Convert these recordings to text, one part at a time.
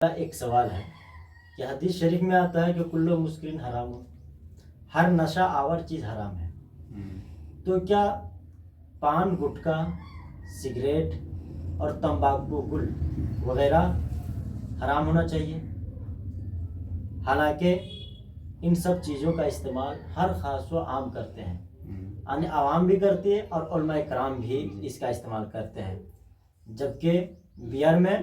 ایک سوال ہے کہ حدیث شریف میں آتا ہے کہ کلو مسکرین حرام، ہر نشہ آور چیز حرام ہے، تو کیا پان، گٹکا، سگریٹ اور تمباکو گل وغیرہ حرام ہونا چاہیے؟ حالانکہ ان سب چیزوں کا استعمال ہر خاص و عام کرتے ہیں، یعنی عوام بھی کرتی ہے اور علماء کرام بھی اس کا استعمال کرتے ہیں، جبکہ بیئر میں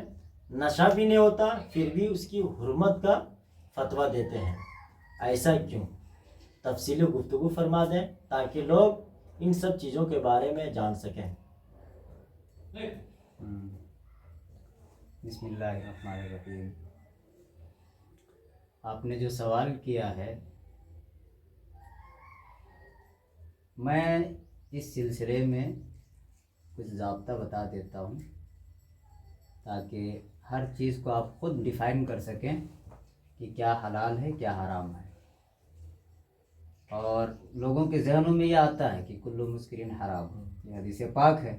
نشہ بھی نہیں ہوتا پھر بھی اس کی حرمت کا فتویٰ دیتے ہیں۔ ایسا کیوں؟ تفصیلی گفتگو فرما دیں تاکہ لوگ ان سب چیزوں کے بارے میں جان سکیں۔ بسم اللہ الرحمن الرحیم۔ آپ نے جو سوال کیا ہے، میں اس سلسلے میں کچھ ضابطہ بتا دیتا ہوں تاکہ ہر چیز کو آپ خود ڈیفائن کر سکیں کہ کیا حلال ہے کیا حرام ہے، اور لوگوں کے ذہنوں میں یہ آتا ہے کہ کلو مسکرین حرام، یہ حدیث پاک ہے،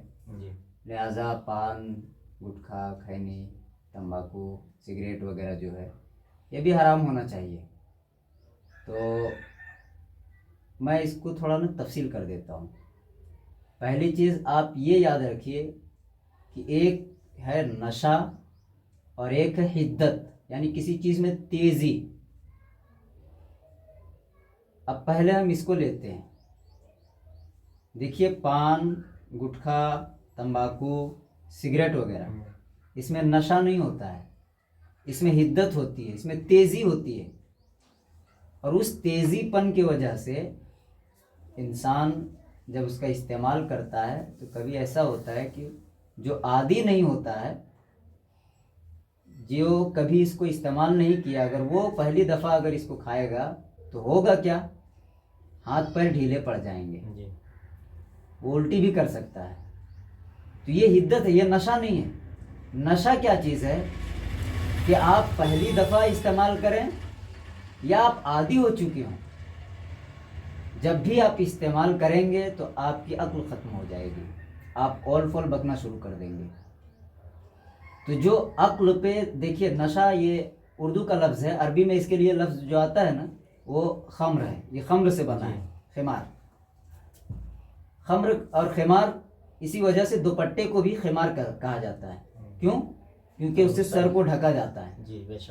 لہذا پان، گٹکا، کھینی، تمباکو، سگریٹ وغیرہ جو ہے یہ بھی حرام ہونا چاہیے۔ تو میں اس کو تھوڑا تفصیل کر دیتا ہوں۔ پہلی چیز آپ یہ یاد رکھیے کہ ایک ہے نشہ اور ایک ہے حدت، یعنی کسی چیز میں تیزی۔ اب پہلے ہم اس کو لیتے ہیں۔ دیکھیے، پان، گٹکا، تمباکو، سگریٹ وغیرہ، اس میں نشہ نہیں ہوتا ہے، اس میں حدت ہوتی ہے، اس میں تیزی ہوتی ہے، اور اس تیزی پن کی وجہ سے انسان جب اس کا استعمال کرتا ہے تو کبھی ایسا ہوتا ہے کہ جو عادی نہیں ہوتا ہے، جو کبھی اس کو استعمال نہیں کیا، اگر وہ پہلی دفعہ اگر اس کو کھائے گا تو ہوگا کیا؟ ہاتھ پیر ڈھیلے پڑ جائیں گے، وہ الٹی بھی کر سکتا ہے۔ تو یہ حدت ہے، یہ نشہ نہیں ہے۔ نشہ کیا چیز ہے کہ آپ پہلی دفعہ استعمال کریں یا آپ عادی ہو چکے ہوں، جب بھی آپ استعمال کریں گے تو آپ کی عقل ختم ہو جائے گی، آپ اول فول بکنا شروع کر دیں گے۔ تو جو عقل پہ، دیکھیے نشہ یہ اردو کا لفظ ہے، عربی میں اس کے لیے لفظ جو آتا ہے نا وہ خمر ہے، یہ خمر سے بنا ہے، خمار۔ خمر اور خمار اسی وجہ سے دوپٹے کو بھی خمار کہا جاتا ہے، کیوں؟ کیونکہ اس سے سر کو ڈھکا جاتا ہے،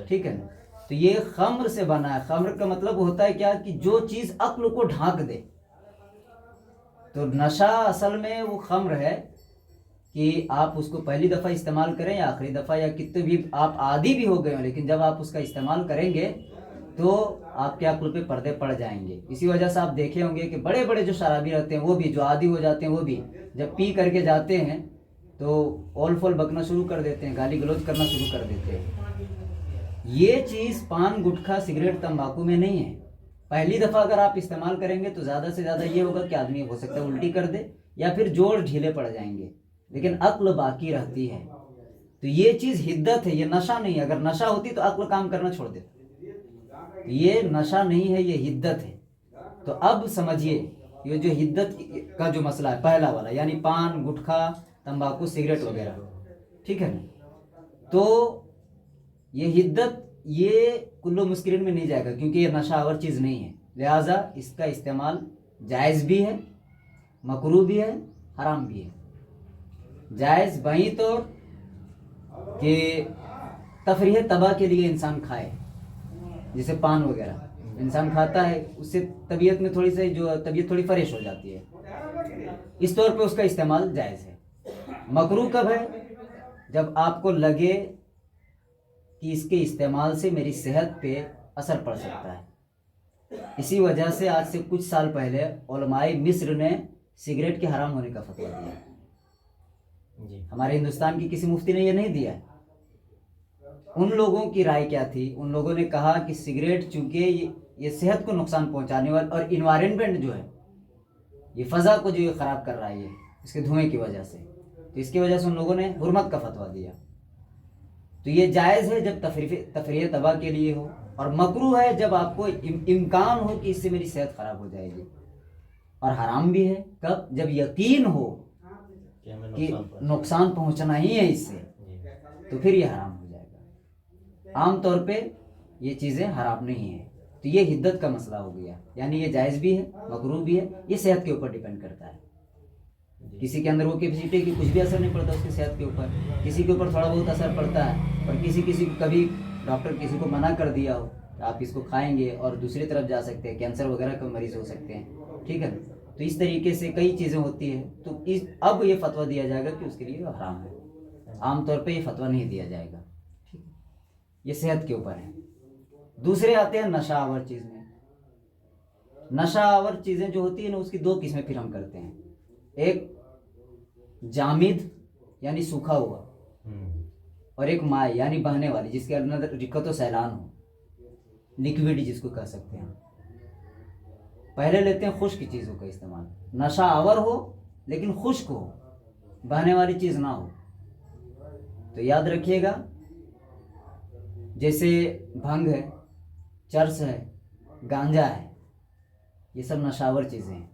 ٹھیک ہے نا؟ تو یہ خمر سے بنا ہے۔ خمر کا مطلب ہوتا ہے کیا؟ کہ جو چیز عقل کو ڈھانک دے۔ تو نشہ اصل میں وہ خمر ہے کہ آپ اس کو پہلی دفعہ استعمال کریں یا آخری دفعہ، یا کتنے بھی آپ عادی بھی ہو گئے ہوں، لیکن جب آپ اس کا استعمال کریں گے تو آپ کے عقل پہ پردے پڑ جائیں گے۔ اسی وجہ سے آپ دیکھے ہوں گے کہ بڑے بڑے جو شرابی رہتے ہیں، وہ بھی جو عادی ہو جاتے ہیں، وہ بھی جب پی کر کے جاتے ہیں تو اول فول بکنا شروع کر دیتے ہیں، گالی گلوچ کرنا شروع کر دیتے ہیں۔ یہ چیز پان، گٹکا، سگریٹ، تمباکو میں نہیں ہے۔ پہلی دفعہ اگر آپ استعمال کریں گے تو زیادہ سے زیادہ یہ ہوگا کہ آدمی ہو سکتا ہے الٹی کر دے یا پھر جوڑ ڈھیلے پڑ جائیں گے، لیکن عقل باقی رہتی ہے۔ تو یہ چیز حدت ہے، یہ نشہ نہیں ہے۔ اگر نشہ ہوتی تو عقل کام کرنا چھوڑ دیتا۔ یہ نشہ نہیں ہے، یہ حدت ہے۔ تو اب سمجھیے، یہ جو حدت کا جو مسئلہ ہے پہلا والا، یعنی پان، گٹکا، تمباکو، سگریٹ وغیرہ، ٹھیک ہے نا؟ تو یہ حدت یہ کلو مسکرین میں نہیں جائے گا، کیونکہ یہ نشہ آور چیز نہیں ہے، لہٰذا اس کا استعمال جائز بھی ہے، مکروہ بھی ہے، حرام بھی ہے۔ جائز بہیں طور کہ تفریح طبع کے لیے انسان کھائے، جیسے پان وغیرہ انسان کھاتا ہے، اس سے طبیعت میں تھوڑی سی جو طبیعت تھوڑی فریش ہو جاتی ہے، اس طور پہ اس کا استعمال جائز ہے۔ مکروہ کب ہے؟ جب آپ کو لگے کہ اس کے استعمال سے میری صحت پہ اثر پڑ سکتا ہے۔ اسی وجہ سے آج سے کچھ سال پہلے علماء مصر نے سگریٹ کے حرام ہونے کا فتویٰ دیا۔ ہمارے ہندوستان کی کسی مفتی نے یہ نہیں دیا ہے۔ ان لوگوں کی رائے کیا تھی؟ ان لوگوں نے کہا کہ سگریٹ چونکہ یہ صحت کو نقصان پہنچانے والا، اور انوائرمنٹ جو ہے، یہ فضا کو جو یہ خراب کر رہا ہے اس کے دھوئیں کی وجہ سے، تو اس کی وجہ سے ان لوگوں نے حرمت کا فتویٰ دیا۔ تو یہ جائز ہے جب تفریح طبع کے لیے ہو، اور مکروہ ہے جب آپ کو امکان ہو کہ اس سے میری صحت خراب ہو جائے گی، اور حرام بھی ہے کب؟ جب یقین ہو کہ نقصان پہنچنا ہی ہے اس سے، تو پھر یہ حرام ہو جائے گا۔ عام طور پہ یہ چیزیں حرام نہیں ہیں. تو یہ حدت کا مسئلہ ہو گیا، یعنی یہ جائز بھی ہے مکروہ بھی ہے. یہ صحت کے اوپر ڈیپینڈ کرتا ہے. کسی کے اندر وہ کیپیسٹی کی کچھ بھی اثر نہیں پڑتا اس کی صحت کے اوپر، کسی کے اوپر تھوڑا بہت اثر پڑتا ہے. اور کسی کو کبھی ڈاکٹر کسی کو منع کر دیا ہو کہ آپ اس کو کھائیں گے اور دوسری طرف جا سکتے ہیں، کینسر وغیرہ کا مریض ہو سکتے ہیں. ٹھیک ہے. تو اس طریقے سے کئی چیزیں ہوتی ہیں. تو اب یہ فتویٰ دیا جائے گا کہ اس کے لیے حرام ہے. عام طور پہ یہ فتویٰ نہیں دیا جائے گا. ٹھیک ہے. یہ صحت کے اوپر ہے. دوسرے آتے ہیں نشہ آور چیز میں. نشہ آور چیزیں جو ہوتی ہیں نا اس کی دو قسمیں پھر ہم کرتے ہیں. ایک جامد یعنی سوکھا ہوا، اور ایک مائع یعنی بہنے والی جس کے اندر رکت و سیلان ہو، لکوڈ جس کو کہہ سکتے ہیں. پہلے لیتے ہیں خشک چیزوں کا استعمال. نشہ آور ہو لیکن خشک ہو، بہنے والی چیز نہ ہو. تو یاد رکھیے گا جیسے بھنگ ہے، چرس ہے، گانجا ہے، یہ سب نشاور چیزیں ہیں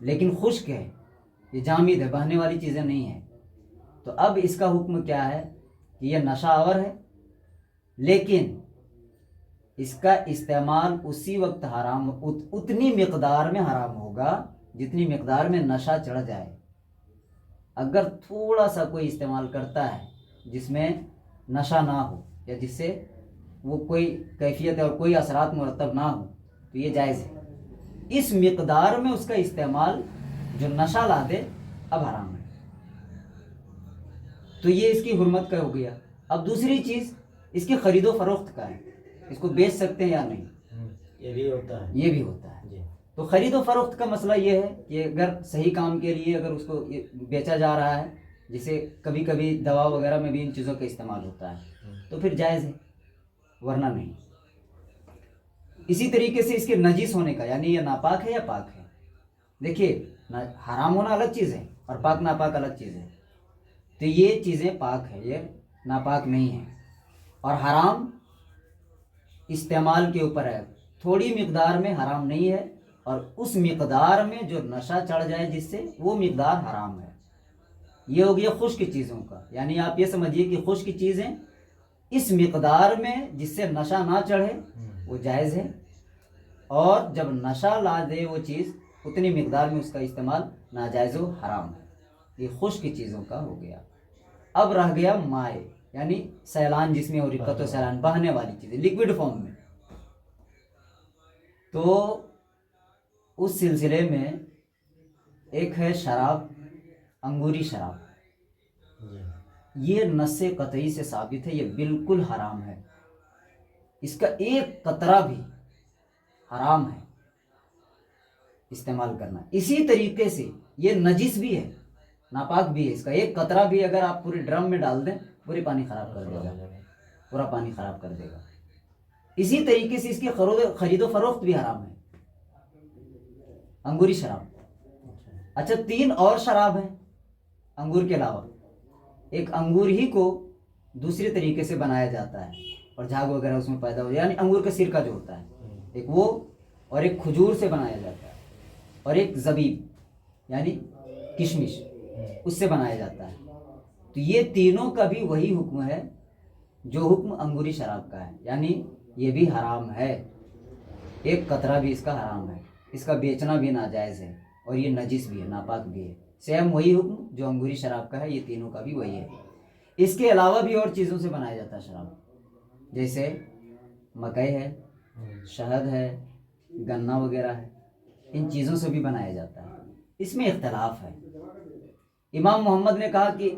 لیکن خشک ہے، یہ جامد ہے، بہنے والی چیزیں نہیں ہیں. تو اب اس کا حکم کیا ہے کہ یہ نشہ آور ہے لیکن اس کا استعمال اسی وقت حرام، اتنی مقدار میں حرام ہوگا جتنی مقدار میں نشہ چڑھ جائے. اگر تھوڑا سا کوئی استعمال کرتا ہے جس میں نشہ نہ ہو یا جس سے وہ کوئی کیفیت اور کوئی اثرات مرتب نہ ہو تو یہ جائز ہے. اس مقدار میں اس کا استعمال جو نشہ لا دے اب حرام ہے. تو یہ اس کی حرمت کا ہو گیا. اب دوسری چیز اس کی خرید و فروخت کا ہے، اس کو بیچ سکتے ہیں یا نہیں، یہ بھی ہوتا ہے. یہ بھی ہوتا ہے. تو خرید و فروخت کا مسئلہ یہ ہے کہ اگر صحیح کام کے لیے اگر اس کو بیچا جا رہا ہے، جسے کبھی کبھی دوا وغیرہ میں بھی ان چیزوں کا استعمال ہوتا ہے تو پھر جائز ہے ورنہ نہیں. اسی طریقے سے اس کے نجس ہونے کا، یعنی یہ ناپاک ہے یا پاک ہے. دیکھیے حرام ہونا الگ چیز ہے اور پاک ناپاک الگ چیز ہے. تو یہ چیزیں پاک ہے، یہ ناپاک نہیں ہے. اور حرام استعمال کے اوپر ہے، تھوڑی مقدار میں حرام نہیں ہے، اور اس مقدار میں جو نشہ چڑھ جائے جس سے وہ مقدار حرام ہے. یہ ہو گیا خشک چیزوں کا. یعنی آپ یہ سمجھیے کہ خشک چیزیں اس مقدار میں جس سے نشہ نہ چڑھے وہ جائز ہے، اور جب نشہ لا دے وہ چیز اتنی مقدار میں اس کا استعمال ناجائز و حرام ہے. یہ خشک چیزوں کا ہو گیا. اب رہ گیا مائع یعنی سیلان جس میں اور رکت و سیلان، بہنے والی چیزیں لکوڈ فارم میں. تو اس سلسلے میں ایک ہے شراب، انگوری شراب. یہ نص قطعی سے ثابت ہے یہ بالکل حرام ہے. اس کا ایک قطرہ بھی حرام ہے استعمال کرنا. اسی طریقے سے یہ نجس بھی ہے، ناپاک بھی ہے. اس کا ایک قطرہ بھی اگر آپ پورے ڈرم میں ڈال دیں پوری پانی خراب کر دے گا، پورا پانی خراب کر دے گا. اسی طریقے سے اس کی خرید و فروخت بھی حرام ہے، انگوری شراب. اچھا 3 اور شراب ہیں انگور کے علاوہ. ایک انگور ہی کو دوسرے طریقے سے بنایا جاتا ہے اور جھاگ وغیرہ اس میں پیدا ہو جائے، یعنی انگور کا سرکہ جو ہوتا ہے ایک وہ، اور ایک کھجور سے بنایا جاتا ہے، اور ایک زبیب یعنی کشمش اس سے بنایا جاتا ہے. تو یہ تینوں کا بھی وہی حکم ہے جو حکم انگوری شراب کا ہے، یعنی یہ بھی حرام ہے. ایک قطرہ بھی اس کا حرام ہے، اس کا بیچنا بھی ناجائز ہے، اور یہ نجس بھی ہے، ناپاک بھی ہے. سیم وہی حکم جو انگوری شراب کا ہے یہ تینوں کا بھی وہی ہے. اس کے علاوہ بھی اور چیزوں سے بنایا جاتا ہے شراب، جیسے مکئی ہے، شہد ہے، گنا وغیرہ ہے، ان چیزوں سے بھی بنایا جاتا ہے. اس میں اختلاف ہے. امام محمد نے کہا کہ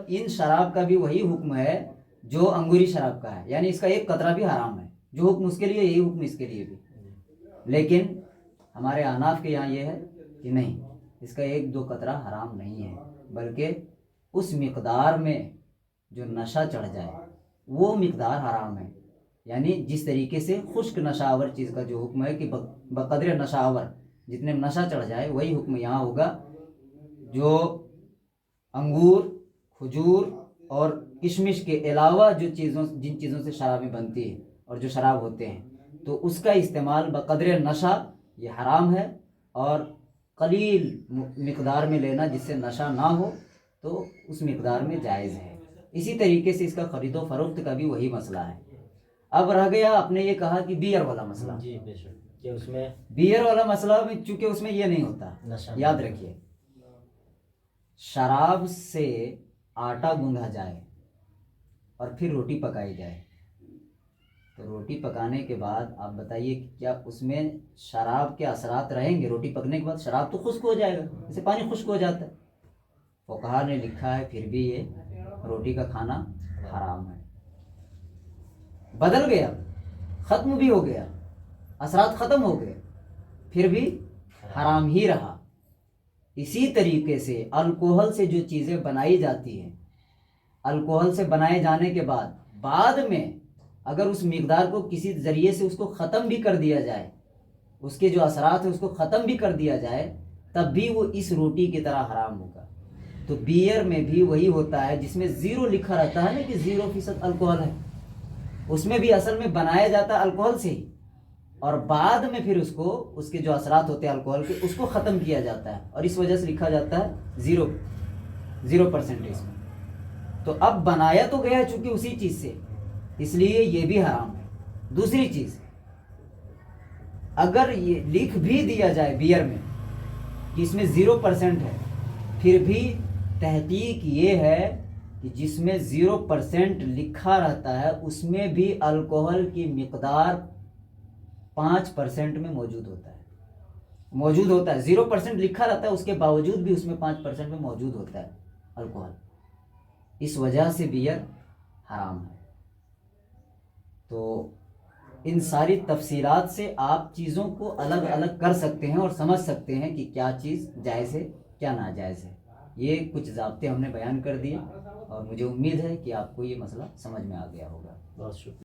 ان شراب کا بھی وہی حکم ہے جو انگوری شراب کا ہے، یعنی اس کا ایک قطرہ بھی حرام ہے. جو حکم اس کے لیے یہی حکم اس کے لیے بھی. لیکن ہمارے احناف کے یہاں یہ ہے کہ نہیں، اس کا 1-2 قطرہ حرام نہیں ہے، بلکہ اس مقدار میں جو نشہ چڑھ جائے وہ مقدار حرام ہے. یعنی جس طریقے سے خشک نشہ آور چیز کا جو حکم ہے کہ بقدر نشہ آور جتنے نشہ چڑھ جائے، وہی حکم یہاں ہوگا. جو انگور، کھجور اور کشمش کے علاوہ جن چیزوں سے شرابیں بنتی ہیں اور جو شراب ہوتے ہیں، تو اس کا استعمال بقدر نشہ یہ حرام ہے. اور قلیل مقدار میں لینا جس سے نشہ نہ ہو تو اس مقدار میں جائز ہے. اسی طریقے سے اس کا خرید و فروخت کا بھی وہی مسئلہ ہے. اب رہ گیا آپ نے یہ کہا کہ بیئر والا مسئلہ. جی بے شک کہ اس میں بیئر والا مسئلہ میں چونکہ اس میں یہ نہیں ہوتا. یاد رکھیے شراب سے آٹا گوندھا جائے اور پھر روٹی پکائی جائے تو روٹی پکانے کے بعد آپ بتائیے کہ کیا اس میں شراب کے اثرات رہیں گے؟ روٹی پکنے کے بعد شراب تو خشک ہو جائے گا جیسے پانی خشک ہو جاتا ہے. فقہا نے لکھا ہے پھر بھی یہ روٹی کا کھانا حرام ہے. بدل گیا، ختم بھی ہو گیا، اثرات ختم ہو گئے، پھر بھی حرام ہی رہا. اسی طریقے سے الکوہل سے جو چیزیں بنائی جاتی ہیں، الکوہل سے بنائے جانے کے بعد میں اگر اس مقدار کو کسی ذریعے سے اس کو ختم بھی کر دیا جائے، اس کے جو اثرات ہیں اس کو ختم بھی کر دیا جائے، تب بھی وہ اس روٹی کی طرح حرام ہوگا. تو بیئر میں بھی وہی ہوتا ہے جس میں 0 لکھا رہتا ہے نا کہ 0% الکوہل ہے، اس میں بھی اصل میں بنایا جاتا ہے الکوہل سے ہی، اور بعد میں پھر اس کو اس کے جو اثرات ہوتے ہیں الکوہل کے اس کو ختم کیا جاتا ہے، اور اس وجہ سے لکھا جاتا ہے 0% اس میں. تو اب بنایا تو گیا ہے چونکہ اسی چیز سے، اس لیے یہ بھی حرام ہے. دوسری چیز، اگر یہ لکھ بھی دیا جائے بیئر میں کہ اس میں 0% ہے، پھر بھی تحقیق یہ ہے کہ جس میں 0% لکھا رہتا ہے اس میں بھی الکوہل کی مقدار 5% میں موجود ہوتا ہے. 0% لکھا رہتا ہے اس کے باوجود بھی اس میں 5% میں موجود ہوتا ہے الکوہل. اس وجہ سے بیئر حرام ہے. تو ان ساری تفصیلات سے آپ چیزوں کو الگ الگ کر سکتے ہیں اور سمجھ سکتے ہیں کہ کیا چیز جائز ہے کیا ناجائز ہے. یہ کچھ ضابطے ہم نے بیان کر دیے اور مجھے امید ہے کہ آپ کو یہ مسئلہ سمجھ میں آ گیا ہوگا. بہت شکریہ.